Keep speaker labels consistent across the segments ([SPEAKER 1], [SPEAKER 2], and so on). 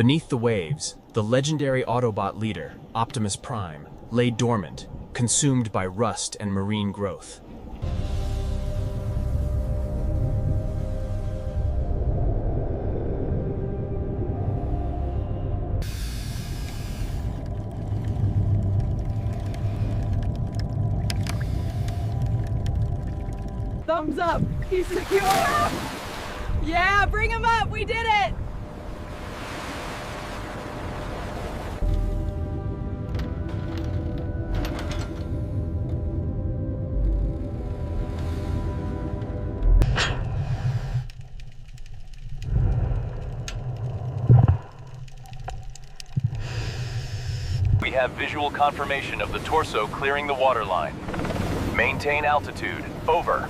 [SPEAKER 1] Beneath the waves, the legendary Autobot leader, Optimus Prime, lay dormant, consumed by rust and marine growth.
[SPEAKER 2] Thumbs up! He's secure! Yeah, bring him up! We did it!
[SPEAKER 3] We have visual confirmation of the torso clearing the waterline. Maintain altitude. Over.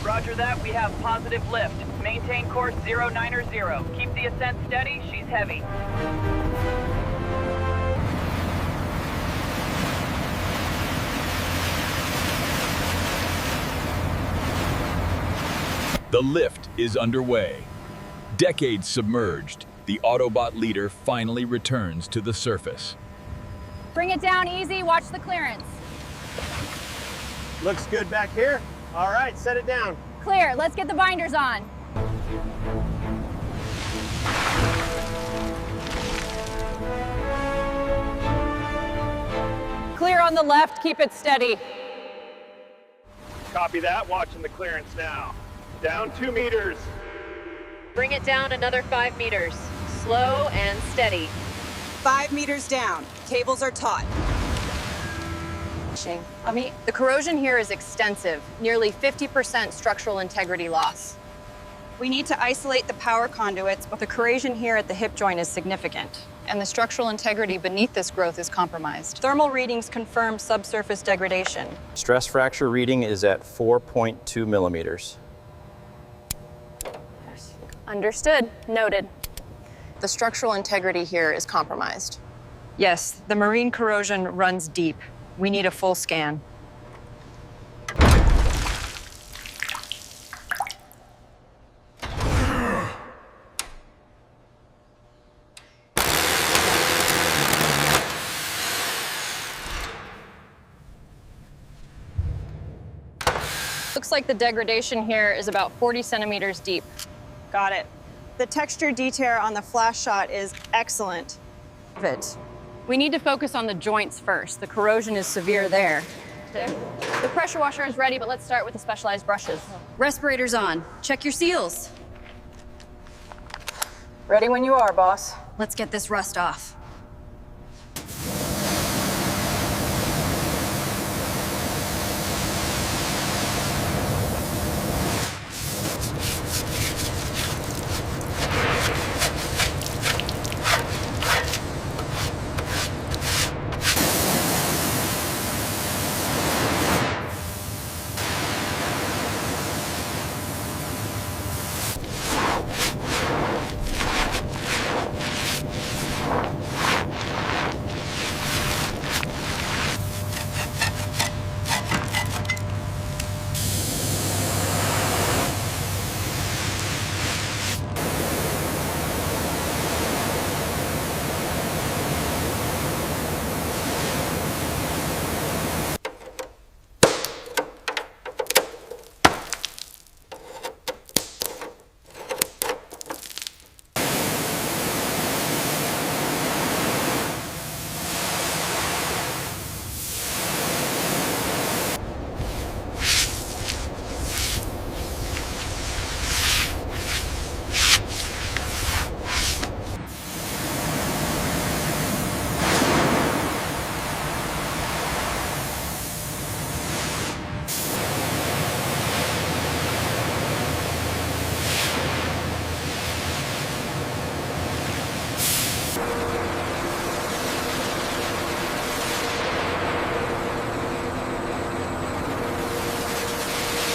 [SPEAKER 4] Roger that, we have positive lift. Maintain course 090. Keep the ascent steady, she's heavy.
[SPEAKER 5] The lift is underway. Decades submerged, the Autobot leader finally returns to the surface.
[SPEAKER 6] Bring it down easy, watch the clearance.
[SPEAKER 7] Looks good back here. All right, set it down.
[SPEAKER 6] Clear, let's get the binders on.
[SPEAKER 2] Clear on the left, keep it steady.
[SPEAKER 7] Copy that, watching the clearance now. Down 2 meters.
[SPEAKER 8] Bring it down another 5 meters. Slow and steady.
[SPEAKER 2] 5 meters down. Cables are taut.
[SPEAKER 8] The corrosion here is extensive, nearly 50% structural integrity loss.
[SPEAKER 9] We need to isolate the power conduits, but the corrosion here at the hip joint is significant.
[SPEAKER 8] And the structural integrity beneath this growth is compromised.
[SPEAKER 9] Thermal readings confirm subsurface degradation.
[SPEAKER 10] Stress fracture reading is at 4.2 millimeters.
[SPEAKER 8] Understood. Noted. The structural integrity here is compromised.
[SPEAKER 9] Yes, the marine corrosion runs deep. We need a full scan.
[SPEAKER 8] Looks like the degradation here is about 40 centimeters deep.
[SPEAKER 9] Got it. The texture detail on the flash shot is excellent.
[SPEAKER 8] We need to focus on the joints first. The corrosion is severe there. The pressure washer is ready, but let's start with the specialized brushes.
[SPEAKER 6] Respirators on. Check your seals.
[SPEAKER 2] Ready when you are, boss.
[SPEAKER 6] Let's get this rust off.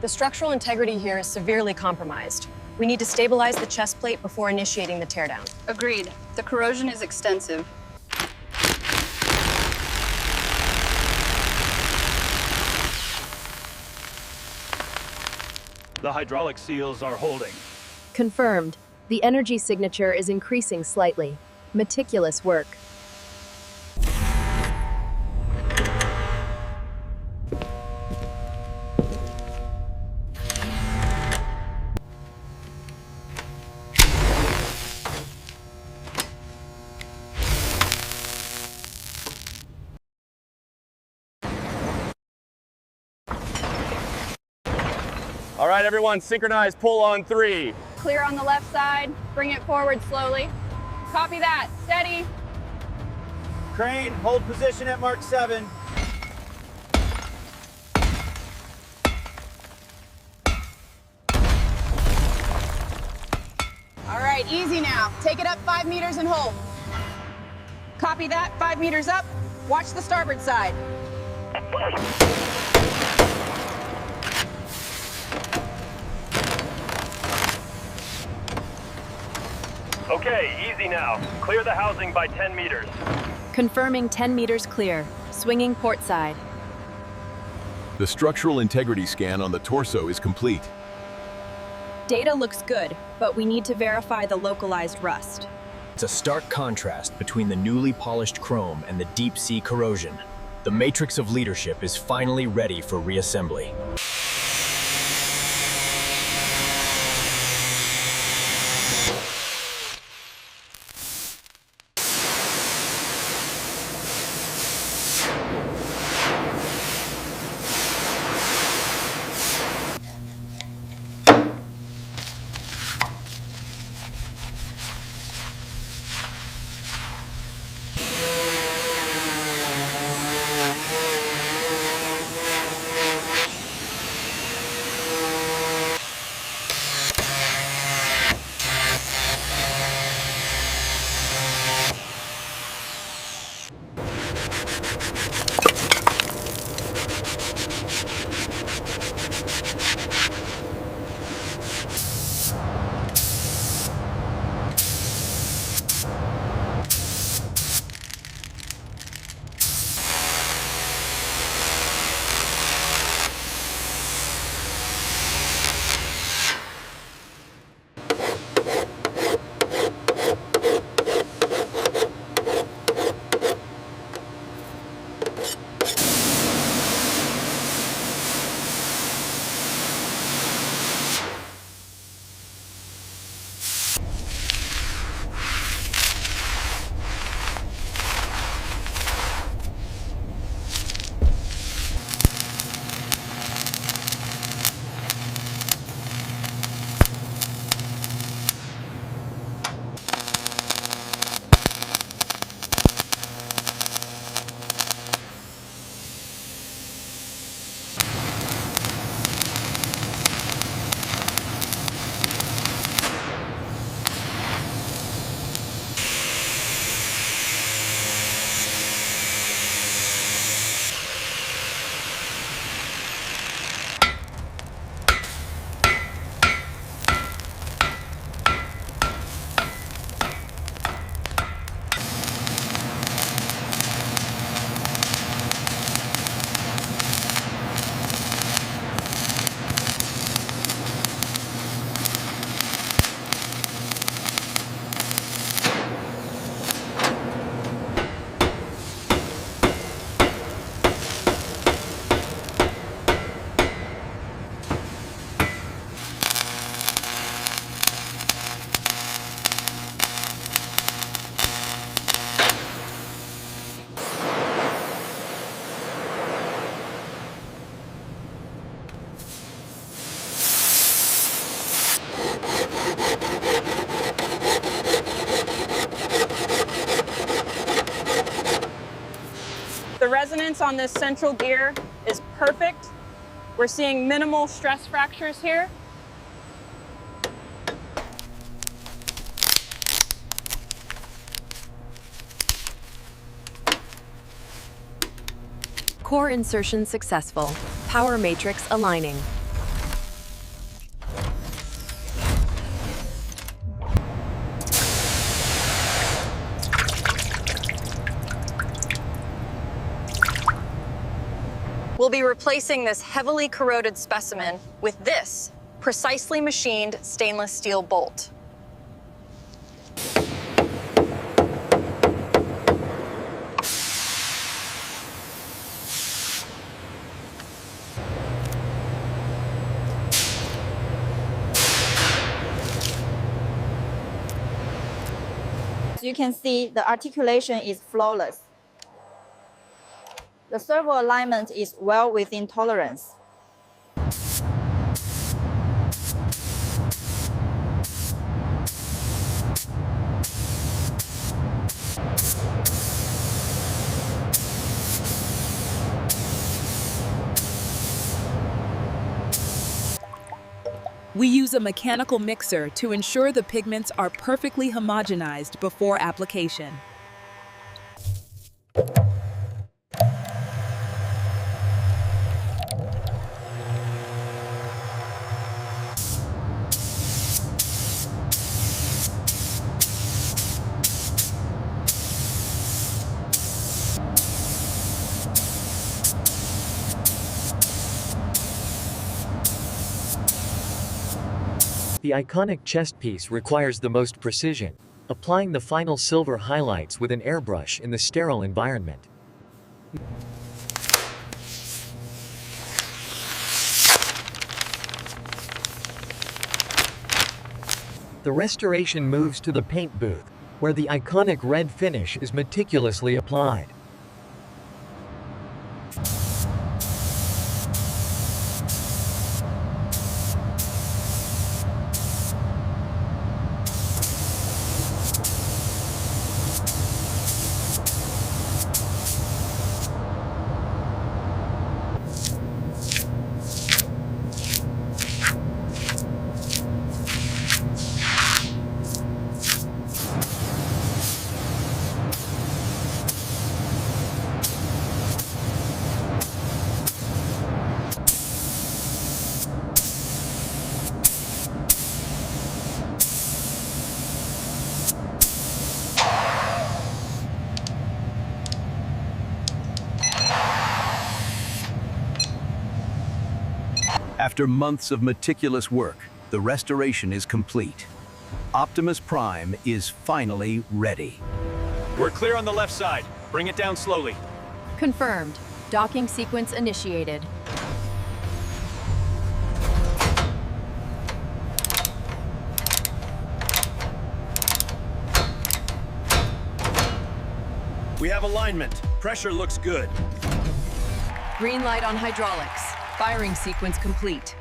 [SPEAKER 8] The structural integrity here is severely compromised. We need to stabilize the chest plate before initiating the teardown.
[SPEAKER 9] Agreed. The corrosion is extensive.
[SPEAKER 7] The hydraulic seals are holding.
[SPEAKER 11] Confirmed. The energy signature is increasing slightly. Meticulous work.
[SPEAKER 12] All right, everyone, synchronize, pull on 3.
[SPEAKER 8] Clear on the left side. Bring it forward slowly. Copy that. Steady.
[SPEAKER 13] Crane, hold position at Mark 7.
[SPEAKER 2] All right, easy now. Take it up 5 meters and hold. Copy that, 5 meters up. Watch the starboard side.
[SPEAKER 7] Okay, easy now. Clear the housing by 10 meters.
[SPEAKER 11] Confirming 10 meters clear. Swinging port side.
[SPEAKER 5] The structural integrity scan on the torso is complete.
[SPEAKER 9] Data looks good, but we need to verify the localized rust.
[SPEAKER 1] It's a stark contrast between the newly polished chrome and the deep-sea corrosion. The matrix of leadership is finally ready for reassembly.
[SPEAKER 9] The resonance on this central gear is perfect. We're seeing minimal stress fractures here.
[SPEAKER 11] Core insertion successful. Power matrix aligning.
[SPEAKER 9] We'll be replacing this heavily corroded specimen with this precisely machined stainless steel bolt.
[SPEAKER 14] As you can see, the articulation is flawless. The servo alignment is well within tolerance.
[SPEAKER 15] We use a mechanical mixer to ensure the pigments are perfectly homogenized before application.
[SPEAKER 16] The iconic chest piece requires the most precision, applying the final silver highlights with an airbrush in the sterile environment. The restoration moves to the paint booth, where the iconic red finish is meticulously applied.
[SPEAKER 17] After months of meticulous work, the restoration is complete. Optimus Prime is finally ready.
[SPEAKER 12] We're clear on the left side. Bring it down slowly.
[SPEAKER 11] Confirmed. Docking sequence initiated.
[SPEAKER 13] We have alignment. Pressure looks good.
[SPEAKER 15] Green light on hydraulics. Firing sequence complete.